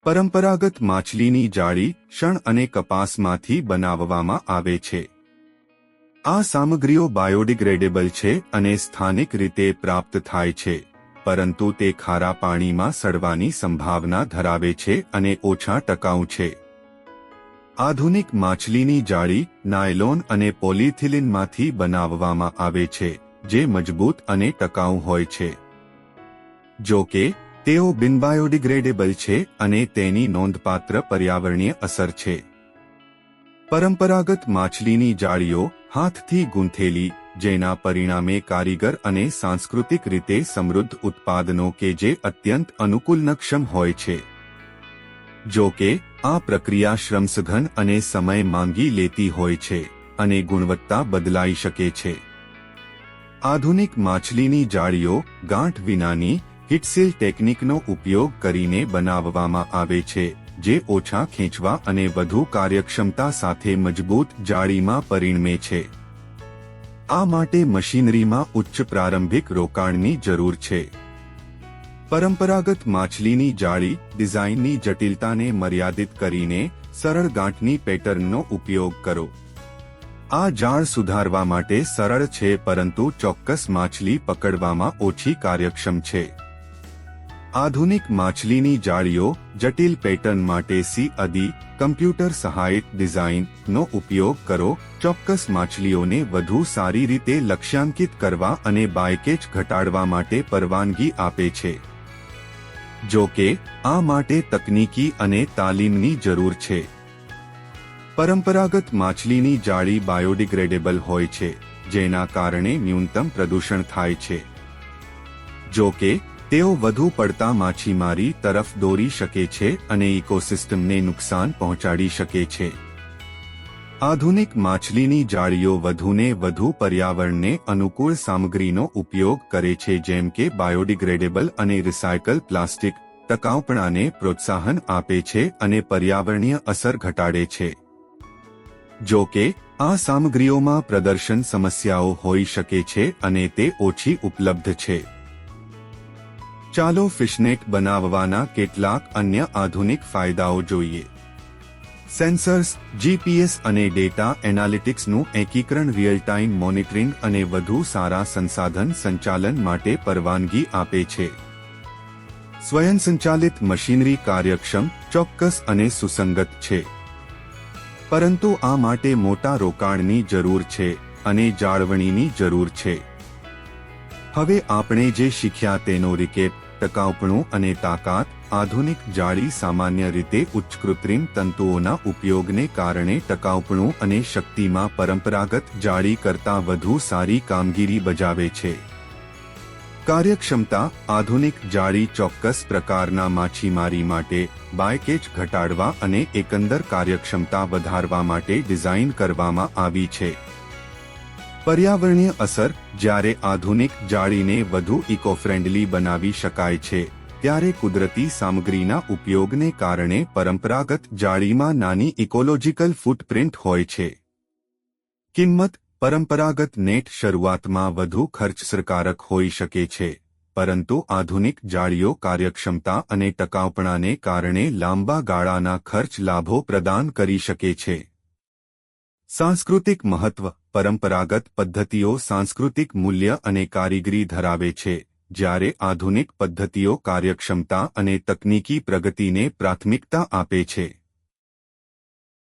પરંપરાગત માછલીની જાળી શણ અને કપાસમાંથી બનાવવામાં આવે છે. આ સામગ્રીઓ બાયોડિગ્રેડેબલ છે અને સ્થાનિક રીતે પ્રાપ્ત થાય છે, પરંતુ તે ખારા પાણીમાં સડવાની સંભાવના ધરાવે છે અને ઓછા ટકાઉ છે. આધુનિક માછલીની જાળી નાયલોન અને પોલિથિલિનમાંથી બનાવવામાં આવે છે, જે મજબૂત અને ટકાઉ હોય છે. જો કે તેઓ બિનબાયોડિગ્રેડેબલ છે અને તેની નોંધપાત્ર પર્યાવરણીય અસર છે. પરંપરાગત માછલીની જાળીઓ હાથથી ગૂંથેલી, જેના પરિણામે કારીગર અને સાંસ્કૃતિક રીતે સમૃદ્ધ ઉત્પાદનો કે જે અત્યંત અનુકૂલનક્ષમ હોય છે. જો કે આ પ્રક્રિયા શ્રમસઘન અને સમય માંગી લેતી હોય છે અને ગુણવત્તા બદલાઈ શકે છે. આધુનિક માછલીની જાળીઓ ગાંઠ વિનાની હિટસીલ ટેકનિકનો ઉપયોગ કરીને બનાવવામાં આવે છે, જે ઓછા ખેંચવા અને વધુ કાર્યક્ષમતા સાથે મજબૂત જાળીમાં પરિણમે છે. આ માટે મશીનરીમાં ઉચ્ચ પ્રારંભિક રોકાણની જરૂર છે. પરંપરાગત માછલીની જાળી ડિઝાઇનની જટિલતાને મર્યાદિત કરીને સરળ ગાંઠની પેટર્નનો ઉપયોગ કરો. આ જાળ સુધારવા માટે સરળ છે પરંતુ ચોક્કસ માછલી પકડવામાં ઓછી કાર્યક્ષમ છે. આધુનિક માછલીની જાળીઓ જટિલ પેટર્ન માટે CAD કમ્પ્યુટર સહાયિત ડિઝાઇનનો ઉપયોગ કરો. ચોક્કસ માછલીઓને વધુ સારી રીતે લક્ષ્યાંકિત કરવા અને બાયકેચ ઘટાડવા માટે પરવાનગી આપે છે. જો કે આ માટે તકનીકી અને તાલીમની જરૂર છે. પરંપરાગત માછલીની જાળી બાયોડિગ્રેડેબલ હોય છે, જેના કારણે ન્યૂનતમ પ્રદૂષણ થાય છે. જો કે તેઓ વધુ પડતા માછીમારી તરફ દોરી શકે છે અને ઇકોસિસ્ટમને નુકસાન પહોંચાડી શકે છે. આધુનિક માછલીની જાળીઓ વધુને વધુ પર્યાવરણને અનુકૂળ સામગ્રીનો ઉપયોગ કરે છે, જેમ કે બાયોડિગ્રેડેબલ અને રિસાયકલ પ્લાસ્ટિક. ટકાઉપણાને પ્રોત્સાહન આપે છે અને પર્યાવરણીય અસર ઘટાડે છે. જો કે આ સામગ્રીઓમાં પ્રદર્શન સમસ્યાઓ હોઈ શકે છે અને તે ઓછી ઉપલબ્ધ છે. ચાલો ફિશનેટ બનાવવાના કેટલાક અન્ય આધુનિક ફાયદાઓ જોઈએ. સેન્સર્સ, GPS અને ડેટા એનાલિટિક્સનું એકીકરણ રિયલ ટાઇમ મોનિટરિંગ અને વધુ સારા સંસાધન સંચાલન માટે પરવાનગી આપે છે. સ્વયંસંચાલિત મશીનરી કાર્યક્ષમ, ચોક્કસ અને સુસંગત છે. પરંતુ આ માટે મોટા રોકાણની જરૂર છે અને જાળવણીની જરૂર છે. હવે આપણે જે શીખ્યા તેનો રીકેપ. ટકાઉપણું અને તાકાત. આધુનિક જાળી સામાન્ય રીતે ઉચ્ચ કૃત્રિમ તંતુઓના ઉપયોગને કારણે ટકાઉપણું અને શક્તિમાં પરંપરાગત જાળી કરતાં વધુ સારી કામગીરી બજાવે છે. કાર્યક્ષમતા. આધુનિક જાળી ચોક્કસ પ્રકારના માછીમારી માટે, બાયકેચ ઘટાડવા અને એકંદર કાર્યક્ષમતા વધારવા માટે ડિઝાઇન કરવામાં આવી છે. પર્યાવરણીય અસર. જ્યારે આધુનિક જાળીને વધુ ઇકોફ્રેન્ડલી બનાવી શકાય છે, ત્યારે કુદરતી સામગ્રીના ઉપયોગને કારણે પરંપરાગત જાળીમાં નાની ઇકોલોજીકલ ફૂટપ્રિન્ટ હોય છે. કિંમત. પરંપરાગત નેટ શરૂઆતમાં વધુ ખર્ચસરકારક હોઈ શકે છે, પરંતુ આધુનિક જાળીઓ કાર્યક્ષમતા અને ટકાઉપણાને કારણે લાંબા ગાળાના ખર્ચ લાભો પ્રદાન કરી શકે છે. સાંસ્કૃતિક મહત્વ. પરંપરાગત પદ્ધતિઓ સાંસ્કૃતિક મૂલ્ય અને કારીગરી ધરાવે છે, જ્યારે આધુનિક પદ્ધતિઓ કાર્યક્ષમતા અને તકનીકી પ્રગતિને પ્રાથમિકતા આપે છે.